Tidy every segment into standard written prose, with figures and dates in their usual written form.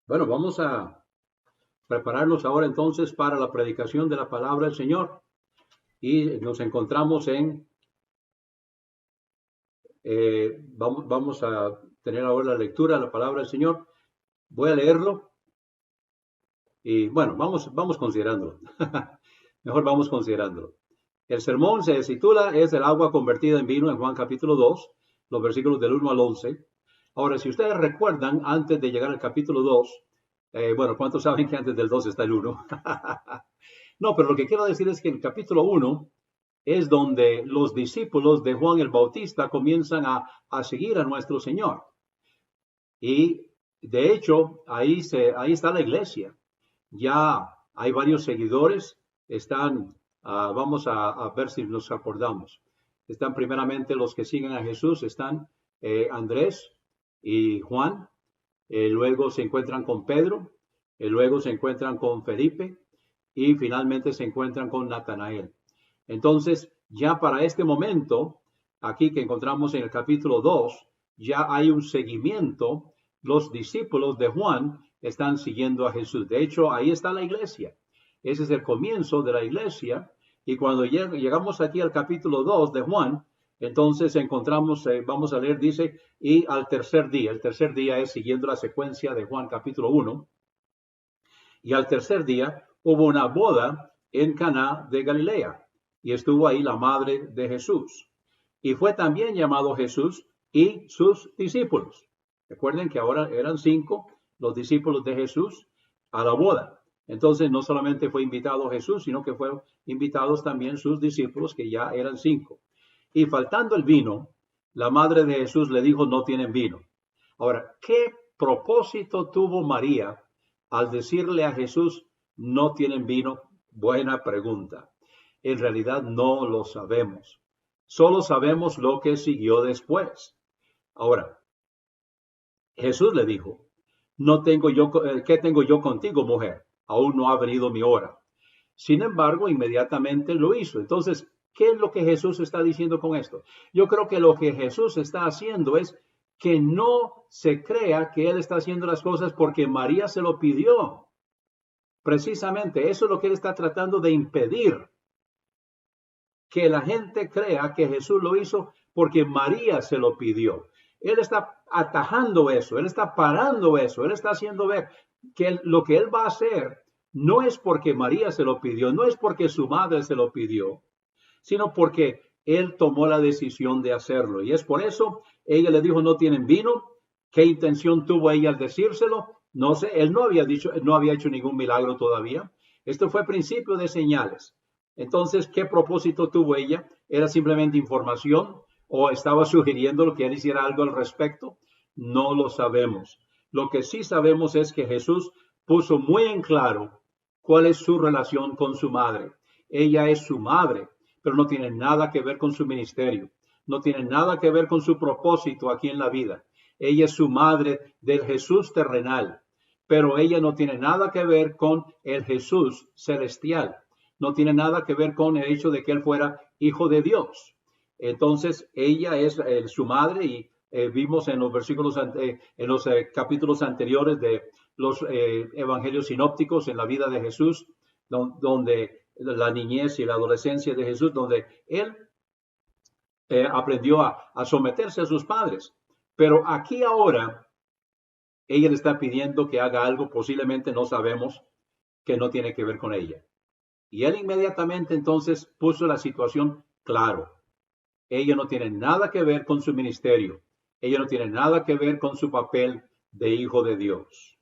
Bueno, vamos a prepararnos ahora entonces para la predicación de la palabra del Señor y nos encontramos vamos a tener ahora la lectura de la palabra del Señor. Voy a leerlo y bueno, vamos considerándolo. Mejor vamos considerándolo. El sermón se titula Es el agua convertida en vino en Juan capítulo 2, los versículos del 1 al 11. Ahora, si ustedes recuerdan, antes de llegar al capítulo 2, bueno, ¿cuántos saben que antes del 2 está el 1? No, pero lo que quiero decir es que el capítulo 1 es donde los discípulos de Juan el Bautista comienzan a seguir a nuestro Señor. Y de hecho, ahí está la iglesia. Ya hay varios seguidores. Vamos a ver si nos acordamos. Están primeramente los que siguen a Jesús, están Andrés y Juan. Luego se encuentran con Pedro. Luego se encuentran con Felipe. Y finalmente se encuentran con Natanael. Entonces, ya para este momento, aquí que encontramos en el capítulo 2, ya hay un seguimiento. Los discípulos de Juan están siguiendo a Jesús. De hecho, ahí está la iglesia. Ese es el comienzo de la iglesia. Y cuando llegamos aquí al capítulo 2 de Juan, entonces encontramos, vamos a leer, dice, y al tercer día. El tercer día es siguiendo la secuencia de Juan capítulo 1. Y al tercer día hubo una boda en Caná de Galilea y estuvo ahí la madre de Jesús. Y fue también llamado Jesús y sus discípulos. Recuerden que ahora eran 5 los discípulos de Jesús a la boda. Entonces no solamente fue invitado Jesús, sino que fueron invitados también sus discípulos, que ya eran 5. Y faltando el vino, la madre de Jesús le dijo, no tienen vino. Ahora, ¿qué propósito tuvo María al decirle a Jesús, no tienen vino? Buena pregunta. En realidad no lo sabemos. Solo sabemos lo que siguió después. Ahora, Jesús le dijo, no tengo yo, ¿qué tengo yo contigo, mujer? Aún no ha venido mi hora. Sin embargo, inmediatamente lo hizo. Entonces, ¿qué es lo que Jesús está diciendo con esto? Yo creo que lo que Jesús está haciendo es que no se crea que Él está haciendo las cosas porque María se lo pidió. Precisamente eso es lo que Él está tratando de impedir. Que la gente crea que Jesús lo hizo porque María se lo pidió. Él está atajando eso, Él está parando eso, Él está haciendo ver que lo que Él va a hacer no es porque María se lo pidió, no es porque su madre se lo pidió, sino porque Él tomó la decisión de hacerlo. Y es por eso, ella le dijo, no tienen vino. ¿Qué intención tuvo ella al decírselo? No sé, Él no había hecho ningún milagro todavía. Esto fue principio de señales. Entonces, ¿qué propósito tuvo ella? ¿Era simplemente información o estaba sugiriendo que él hiciera algo al respecto? No lo sabemos. Lo que sí sabemos es que Jesús puso muy en claro cuál es su relación con su madre. Ella es su madre, pero no tiene nada que ver con su ministerio. No tiene nada que ver con su propósito aquí en la vida. Ella es su madre del Jesús terrenal, pero ella no tiene nada que ver con el Jesús celestial. No tiene nada que ver con el hecho de que él fuera hijo de Dios. Entonces, ella es su madre y vimos en los versículos, en los capítulos anteriores de los evangelios sinópticos en la vida de Jesús, donde la niñez y la adolescencia de Jesús, donde él aprendió a someterse a sus padres. Pero aquí ahora, ella le está pidiendo que haga algo, posiblemente no sabemos, que no tiene que ver con ella. Y él inmediatamente entonces puso la situación claro. Ella no tiene nada que ver con su ministerio. Ella no tiene nada que ver con su papel de hijo de Dios.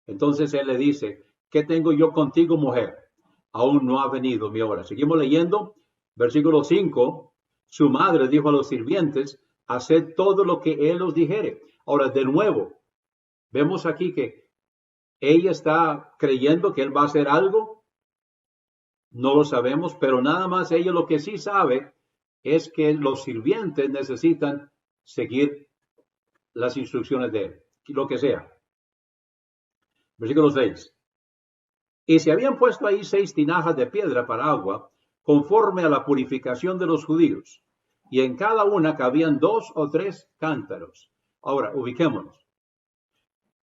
Entonces él le dice, ¿qué tengo yo contigo, mujer? Aún no ha venido mi hora. Seguimos leyendo, versículo 5. Su madre dijo a los sirvientes, haced todo lo que él os dijere. Ahora, de nuevo, vemos aquí que ella está creyendo que él va a hacer algo. No lo sabemos, pero nada más ella lo que sí sabe es que los sirvientes necesitan seguir las instrucciones de él, lo que sea. Versículo 6. Y se habían puesto ahí 6 tinajas de piedra para agua, conforme a la purificación de los judíos, y en cada una cabían 2 o 3 cántaros. Ahora, ubiquémonos.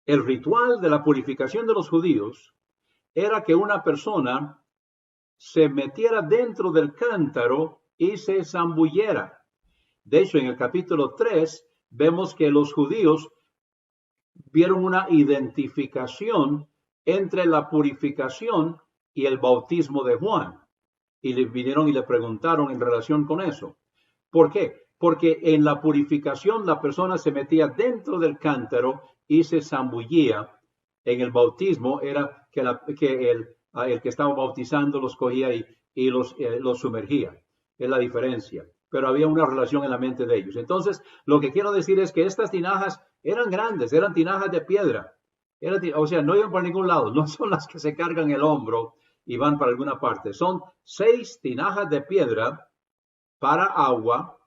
El ritual de la purificación de los judíos era que una persona se metiera dentro del cántaro y se zambullera. De hecho, en el capítulo 3 vemos que los judíos vieron una identificación entre la purificación y el bautismo de Juan. Y le vinieron y le preguntaron en relación con eso. ¿Por qué? Porque en la purificación la persona se metía dentro del cántaro y se zambullía. En el bautismo era que el que estaba bautizando los cogía y los sumergía. Es la diferencia. Pero había una relación en la mente de ellos. Entonces, lo que quiero decir es que estas tinajas eran grandes, eran tinajas de piedra. O sea, no iban por ningún lado. No son las que se cargan el hombro y van para alguna parte. Son 6 tinajas de piedra para agua,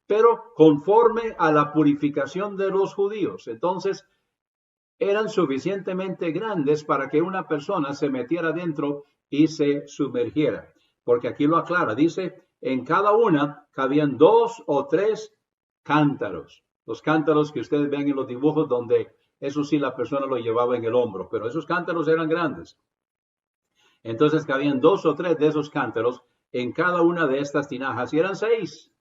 pero conforme a la purificación de los judíos. Entonces, eran suficientemente grandes para que una persona se metiera dentro y se sumergiera. Porque aquí lo aclara, dice, en cada una cabían 2 o 3 cántaros. Los cántaros que ustedes ven en los dibujos donde eso sí la persona lo llevaba en el hombro, pero esos cántaros eran grandes. Entonces cabían 2 o 3 de esos cántaros en cada una de estas tinajas y eran 6.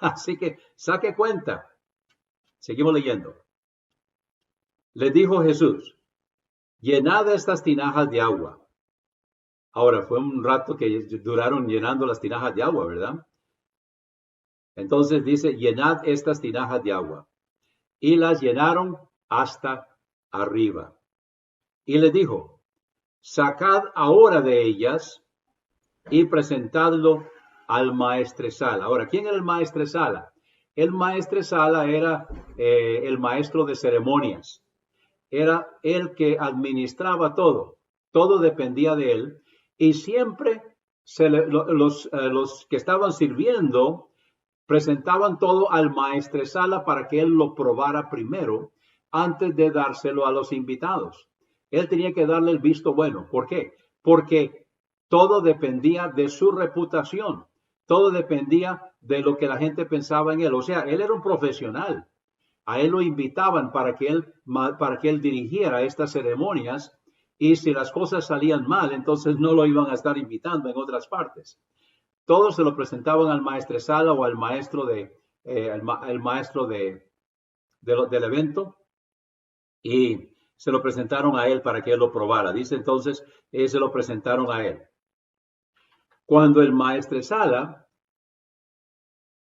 Así que saque cuenta. Seguimos leyendo. Les dijo Jesús, llenad estas tinajas de agua. Ahora, fue un rato que duraron llenando las tinajas de agua, ¿verdad? Entonces dice, llenad estas tinajas de agua. Y las llenaron hasta arriba. Y les dijo, sacad ahora de ellas y presentadlo al maestresala. Ahora, ¿quién era el maestresala? El maestresala era el maestro de ceremonias. Era el que administraba todo. Todo dependía de él. Y siempre los que estaban sirviendo presentaban todo al maestresala para que él lo probara primero antes de dárselo a los invitados. Él tenía que darle el visto bueno. ¿Por qué? Porque todo dependía de su reputación. Todo dependía de lo que la gente pensaba en él. O sea, él era un profesional. A él lo invitaban para que él dirigiera estas ceremonias. Y si las cosas salían mal, entonces no lo iban a estar invitando en otras partes. Todos se lo presentaban al maestresala o al maestro del evento y se lo presentaron a él para que él lo probara. Dice entonces, se lo presentaron a él. Cuando el maestresala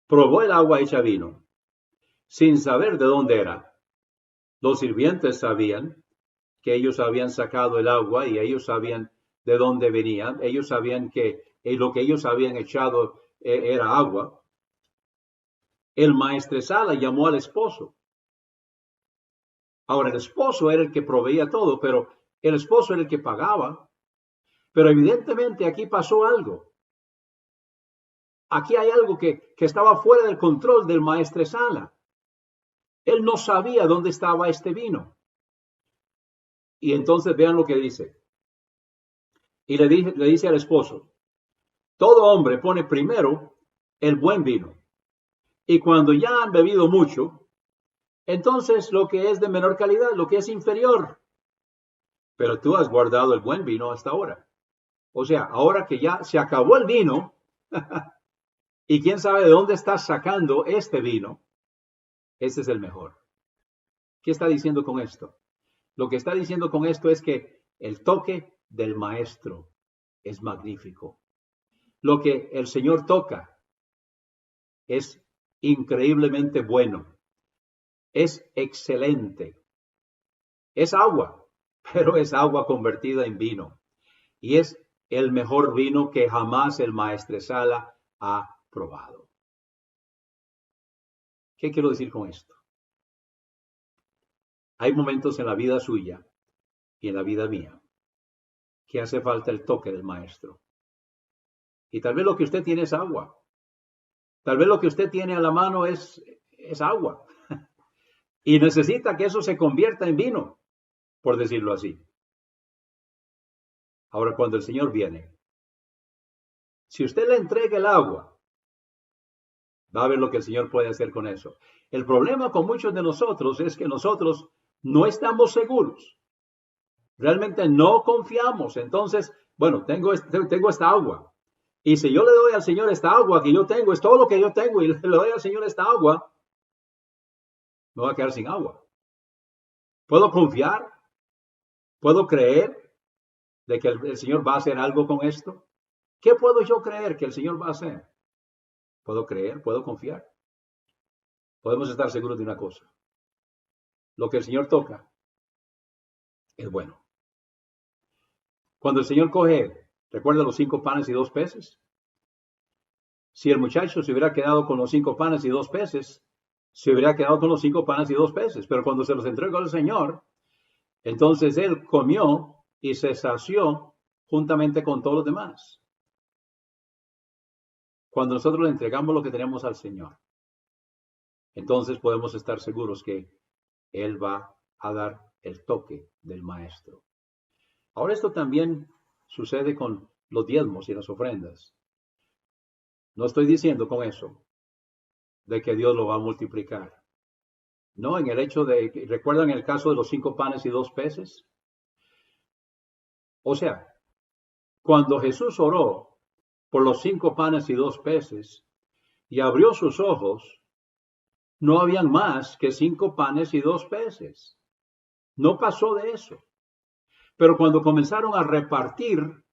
probó el agua hecha vino, sin saber de dónde era, los sirvientes sabían que ellos habían sacado el agua y ellos sabían de dónde venía. Ellos sabían que lo que ellos habían echado era agua. El maestresala llamó al esposo. Ahora, el esposo era el que proveía todo, pero el esposo era el que pagaba. Pero evidentemente aquí pasó algo. Aquí hay algo que estaba fuera del control del maestresala. Él no sabía dónde estaba este vino. Y entonces vean lo que dice. Y le dice al esposo, todo hombre pone primero el buen vino. Y cuando ya han bebido mucho, entonces lo que es de menor calidad, lo que es inferior. Pero tú has guardado el buen vino hasta ahora. O sea, ahora que ya se acabó el vino, y quién sabe de dónde estás sacando este vino, este es el mejor. ¿Qué está diciendo con esto? Lo que está diciendo con esto es que el toque del maestro es magnífico. Lo que el Señor toca es increíblemente bueno. Es excelente. Es agua, pero es agua convertida en vino. Y es el mejor vino que jamás el maestresala ha probado. ¿Qué quiero decir con esto? Hay momentos en la vida suya y en la vida mía que hace falta el toque del maestro. Y tal vez lo que usted tiene es agua. Tal vez lo que usted tiene a la mano es agua. Y necesita que eso se convierta en vino, por decirlo así. Ahora, cuando el Señor viene, si usted le entrega el agua, va a ver lo que el Señor puede hacer con eso. El problema con muchos de nosotros es que nosotros no estamos seguros. Realmente no confiamos. Entonces, bueno, tengo esta agua. Y si yo le doy al Señor esta agua que yo tengo, es todo lo que yo tengo, y le doy al Señor esta agua, me voy a quedar sin agua. ¿Puedo confiar? ¿Puedo creer de que el Señor va a hacer algo con esto? ¿Qué puedo yo creer que el Señor va a hacer? ¿Puedo creer? ¿Puedo confiar? Podemos estar seguros de una cosa. Lo que el Señor toca es bueno. Cuando el Señor coge, ¿recuerda los 5 panes y 2 peces? Si el muchacho se hubiera quedado con los 5 panes y 2 peces, se hubiera quedado con los 5 panes y 2 peces. Pero cuando se los entregó al Señor, entonces él comió y se sació juntamente con todos los demás. Cuando nosotros le entregamos lo que tenemos al Señor, entonces podemos estar seguros que Él va a dar el toque del Maestro. Ahora esto también sucede con los diezmos y las ofrendas. No estoy diciendo con eso de que Dios lo va a multiplicar. No, en el hecho de, ¿recuerdan el caso de los 5 panes y 2 peces? O sea, cuando Jesús oró por los 5 panes y 2 peces y abrió sus ojos, no habían más que 5 panes y 2 peces. No pasó de eso. Pero cuando comenzaron a repartir,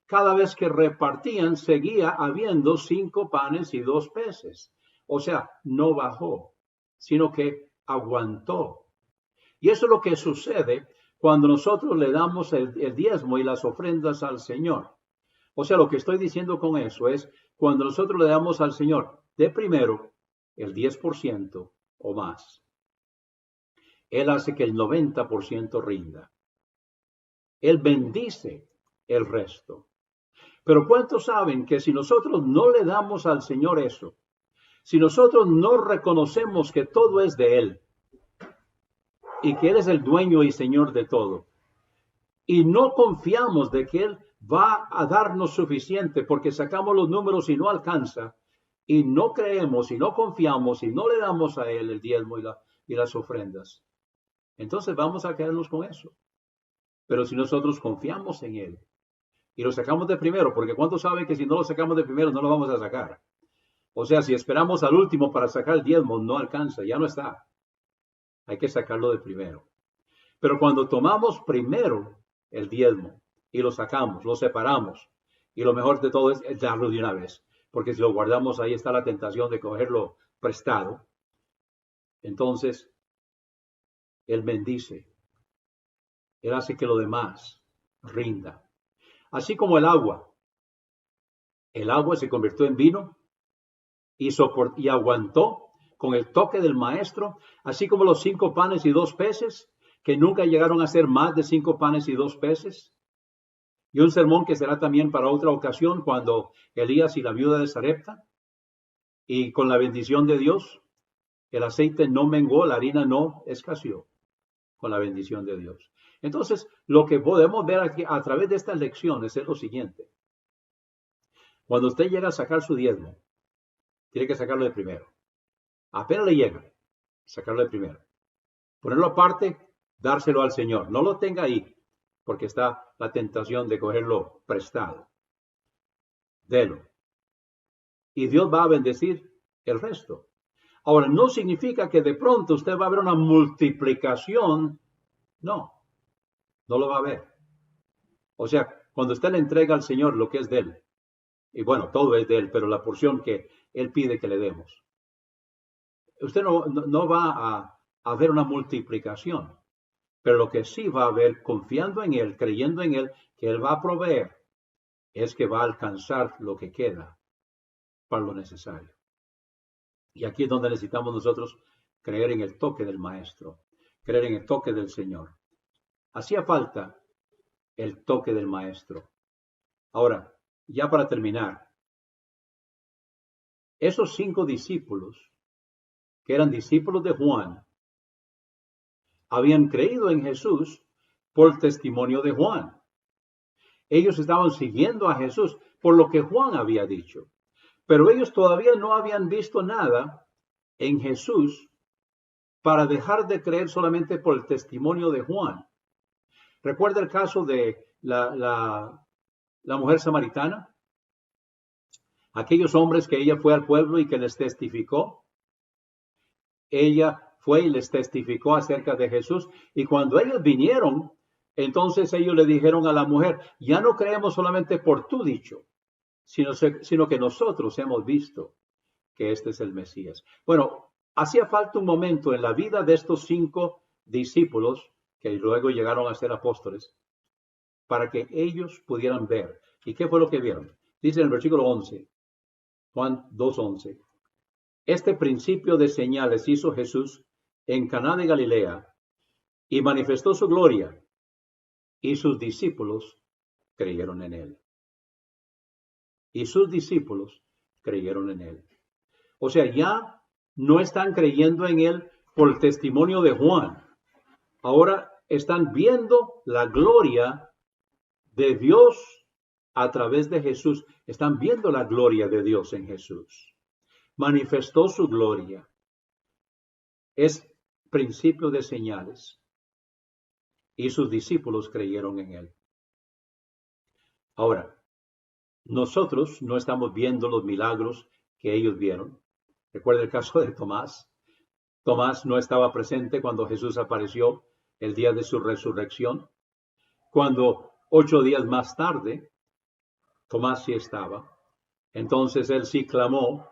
cada vez que repartían, seguía habiendo 5 panes y 2 peces. O sea, no bajó, sino que aguantó. Y eso es lo que sucede cuando nosotros le damos el diezmo y las ofrendas al Señor. O sea, lo que estoy diciendo con eso es, cuando nosotros le damos al Señor de primero el 10% o más, Él hace que el 90% rinda. Él bendice el resto. Pero ¿cuántos saben que si nosotros no le damos al Señor eso, si nosotros no reconocemos que todo es de Él y que Él es el dueño y Señor de todo, y no confiamos de que Él va a darnos suficiente porque sacamos los números y no alcanza, y no creemos y no confiamos y no le damos a Él el diezmo y las ofrendas, entonces vamos a quedarnos con eso. Pero si nosotros confiamos en Él y lo sacamos de primero, porque ¿cuántos saben que si no lo sacamos de primero no lo vamos a sacar? O sea, si esperamos al último para sacar el diezmo, no alcanza, ya no está. Hay que sacarlo de primero. Pero cuando tomamos primero el diezmo y lo sacamos, lo separamos, y lo mejor de todo es darlo de una vez, porque si lo guardamos ahí está la tentación de cogerlo prestado. Entonces, Él bendice. Él hace que lo demás rinda. Así como el agua. El agua se convirtió en vino y aguantó con el toque del Maestro, así como los 5 panes y 2 peces, que nunca llegaron a ser más de 5 panes y 2 peces. Y un sermón que será también para otra ocasión, cuando Elías y la viuda de Sarepta, y con la bendición de Dios, el aceite no menguó, la harina no escaseó, con la bendición de Dios. Entonces, lo que podemos ver aquí a través de estas lecciones es lo siguiente. Cuando usted llega a sacar su diezmo, tiene que sacarlo de primero. Apenas le llega, sacarlo de primero. Ponerlo aparte, dárselo al Señor. No lo tenga ahí, porque está la tentación de cogerlo prestado. Delo. Y Dios va a bendecir el resto. Ahora, no significa que de pronto usted va a ver una multiplicación. No. No lo va a ver. O sea, cuando usted le entrega al Señor lo que es de Él, y bueno, todo es de Él, pero la porción que Él pide que le demos, usted no va a ver una multiplicación, pero lo que sí va a ver, confiando en Él, creyendo en Él, que Él va a proveer, es que va a alcanzar lo que queda para lo necesario. Y aquí es donde necesitamos nosotros creer en el toque del Maestro, creer en el toque del Señor. Hacía falta el toque del Maestro. Ahora, ya para terminar, esos 5 discípulos, que eran discípulos de Juan, habían creído en Jesús por el testimonio de Juan. Ellos estaban siguiendo a Jesús por lo que Juan había dicho. Pero ellos todavía no habían visto nada en Jesús para dejar de creer solamente por el testimonio de Juan. ¿Recuerda el caso de la mujer samaritana? Aquellos hombres que ella fue al pueblo y que les testificó. Ella fue y les testificó acerca de Jesús. Y cuando ellos vinieron, entonces ellos le dijeron a la mujer, ya no creemos solamente por tu dicho, sino que nosotros hemos visto que este es el Mesías. Bueno, hacía falta un momento en la vida de estos 5 discípulos, que luego llegaron a ser apóstoles, para que ellos pudieran ver. ¿Y qué fue lo que vieron? Dice en el versículo 11, Juan 2:11. Este principio de señales hizo Jesús en Caná de Galilea y manifestó su gloria, y sus discípulos creyeron en él. Y sus discípulos creyeron en él. O sea, ya no están creyendo en él por el testimonio de Juan. Ahora están viendo la gloria de Dios a través de Jesús. Están viendo la gloria de Dios en Jesús. Manifestó su gloria. Es principio de señales. Y sus discípulos creyeron en él. Ahora, nosotros no estamos viendo los milagros que ellos vieron. Recuerda el caso de Tomás. Tomás no estaba presente cuando Jesús apareció el día de su resurrección. Cuando 8 días más tarde, Tomás sí estaba. Entonces él sí clamó,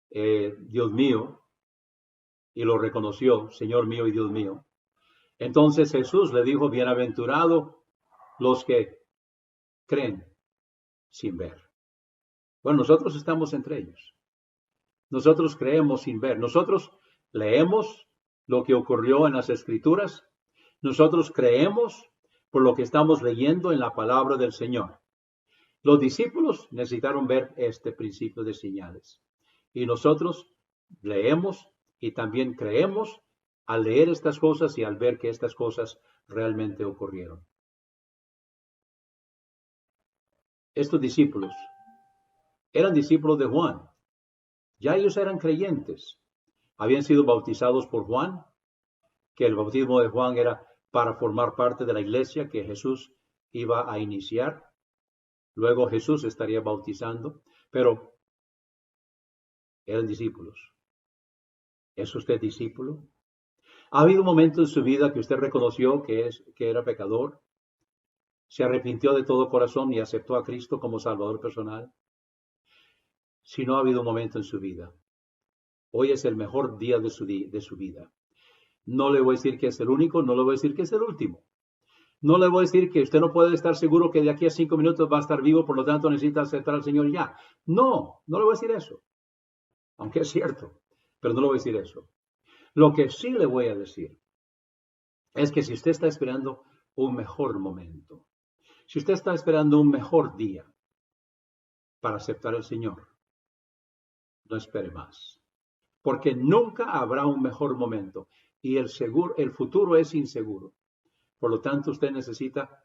Dios mío, y lo reconoció, Señor mío y Dios mío. Entonces Jesús le dijo, bienaventurado los que creen sin ver. Bueno, nosotros estamos entre ellos. Nosotros creemos sin ver. Nosotros leemos lo que ocurrió en las Escrituras. Nosotros creemos por lo que estamos leyendo en la palabra del Señor. Los discípulos necesitaron ver este principio de señales. Y nosotros leemos y también creemos al leer estas cosas y al ver que estas cosas realmente ocurrieron. Estos discípulos eran discípulos de Juan. Ya ellos eran creyentes. Habían sido bautizados por Juan, que el bautismo de Juan era para formar parte de la iglesia que Jesús iba a iniciar. Luego Jesús estaría bautizando, pero eran discípulos. ¿Es usted discípulo? ¿Ha habido un momento en su vida que usted reconoció que era pecador? ¿Se arrepintió de todo corazón y aceptó a Cristo como Salvador personal? Si no ha habido un momento en su vida, hoy es el mejor día de su vida. No le voy a decir que es el único, no le voy a decir que es el último. No le voy a decir que usted no puede estar seguro que de aquí a 5 minutos va a estar vivo, por lo tanto necesita aceptar al Señor ya. No le voy a decir eso. Aunque es cierto, pero no le voy a decir eso. Lo que sí le voy a decir es que si usted está esperando un mejor momento, si usted está esperando un mejor día para aceptar al Señor, no espere más. Porque nunca habrá un mejor momento y el futuro es inseguro. Por lo tanto, usted necesita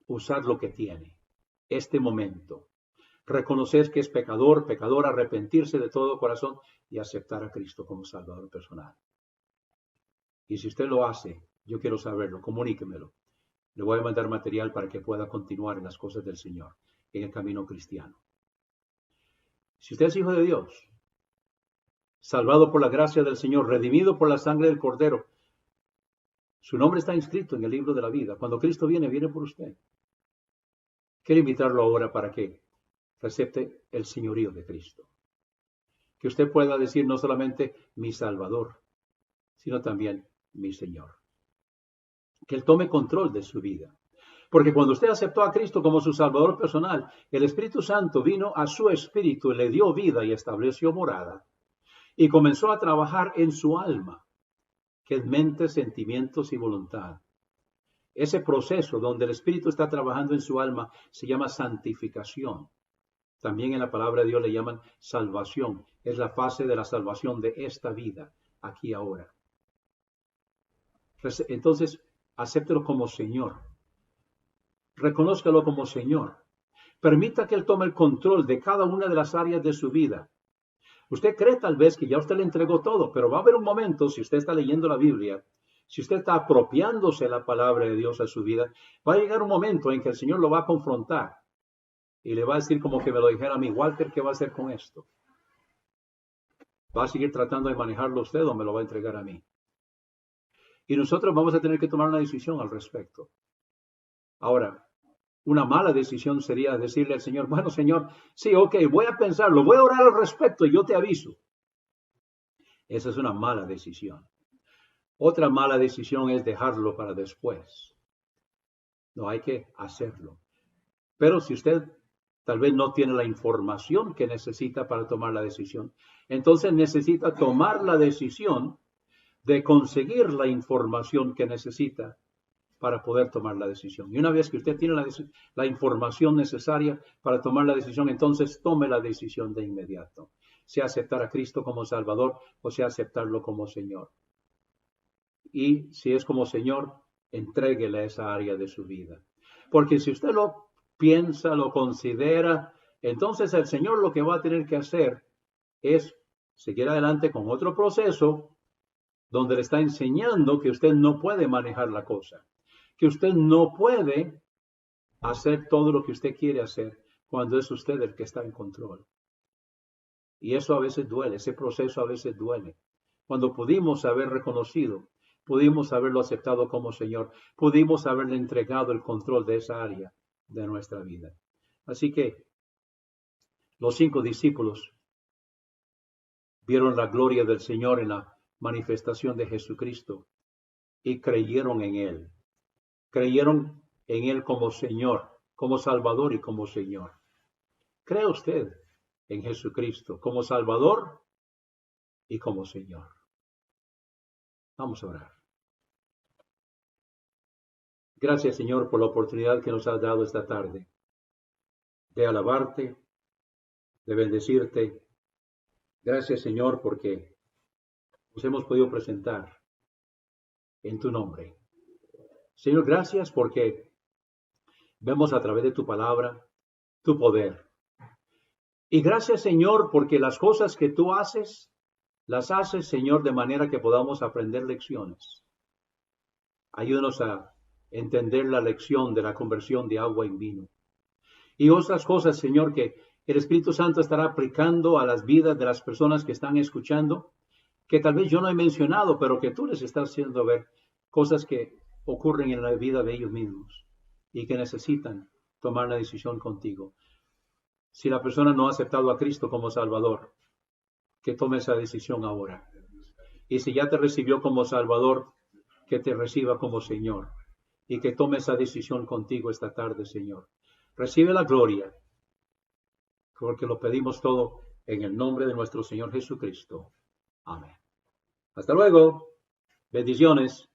usar lo que tiene, este momento. Reconocer que es pecador, arrepentirse de todo corazón y aceptar a Cristo como Salvador personal. Y si usted lo hace, yo quiero saberlo, comuníquemelo. Le voy a mandar material para que pueda continuar en las cosas del Señor, en el camino cristiano. Si usted es hijo de Dios, salvado por la gracia del Señor, redimido por la sangre del Cordero, su nombre está inscrito en el libro de la vida. Cuando Cristo viene por usted. Quiero invitarlo ahora para que acepte el señorío de Cristo. Que usted pueda decir no solamente mi Salvador, sino también mi Señor. Que Él tome control de su vida. Porque cuando usted aceptó a Cristo como su Salvador personal, el Espíritu Santo vino a su espíritu, le dio vida y estableció morada. Y comenzó a trabajar en su alma, que es mente, sentimientos y voluntad. Ese proceso donde el Espíritu está trabajando en su alma se llama santificación. También en la palabra de Dios le llaman salvación. Es la fase de la salvación de esta vida, aquí ahora. Entonces, acéptelo como Señor. Reconózcalo como Señor. Permita que Él tome el control de cada una de las áreas de su vida. Usted cree tal vez que ya usted le entregó todo, pero va a haber un momento, si usted está leyendo la Biblia, si usted está apropiándose la palabra de Dios a su vida, va a llegar un momento en que el Señor lo va a confrontar y le va a decir como que me lo dijera a mí, Walter, ¿qué va a hacer con esto? ¿Va a seguir tratando de manejarlo usted o me lo va a entregar a mí? Y nosotros vamos a tener que tomar una decisión al respecto. Ahora, una mala decisión sería decirle al Señor, bueno, Señor, sí, ok, voy a pensarlo, voy a orar al respecto y yo te aviso. Esa es una mala decisión. Otra mala decisión es dejarlo para después. No hay que hacerlo. Pero si usted tal vez no tiene la información que necesita para tomar la decisión, entonces necesita tomar la decisión de conseguir la información que necesita para poder tomar la decisión. Y una vez que usted tiene la información necesaria para tomar la decisión, entonces tome la decisión de inmediato. Sea aceptar a Cristo como Salvador o sea aceptarlo como Señor. Y si es como Señor, entréguele a esa área de su vida. Porque si usted lo piensa, lo considera, entonces el Señor lo que va a tener que hacer es seguir adelante con otro proceso donde le está enseñando que usted no puede manejar la cosa, que usted no puede hacer todo lo que usted quiere hacer cuando es usted el que está en control. Y eso a veces duele, ese proceso a veces duele. Cuando pudimos haber reconocido, pudimos haberlo aceptado como Señor, pudimos haberle entregado el control de esa área de nuestra vida. Así que los 5 discípulos vieron la gloria del Señor en la manifestación de Jesucristo y creyeron en Él. Creyeron en Él como Señor, como Salvador y como Señor. ¿Cree usted en Jesucristo como Salvador y como Señor? Vamos a orar. Gracias, Señor, por la oportunidad que nos has dado esta tarde de alabarte, de bendecirte. Gracias, Señor, porque nos hemos podido presentar en tu nombre. Señor, gracias porque vemos a través de tu palabra tu poder. Y gracias, Señor, porque las cosas que tú haces, las haces, Señor, de manera que podamos aprender lecciones. Ayúdanos a entender la lección de la conversión de agua en vino. Y otras cosas, Señor, que el Espíritu Santo estará aplicando a las vidas de las personas que están escuchando, que tal vez yo no he mencionado, pero que tú les estás haciendo ver cosas que ocurren en la vida de ellos mismos y que necesitan tomar la decisión contigo. Si la persona no ha aceptado a Cristo como Salvador, que tome esa decisión ahora. Y si ya te recibió como Salvador, que te reciba como Señor y que tome esa decisión contigo esta tarde, Señor. Recibe la gloria, porque lo pedimos todo en el nombre de nuestro Señor Jesucristo. Amén. Hasta luego. Bendiciones.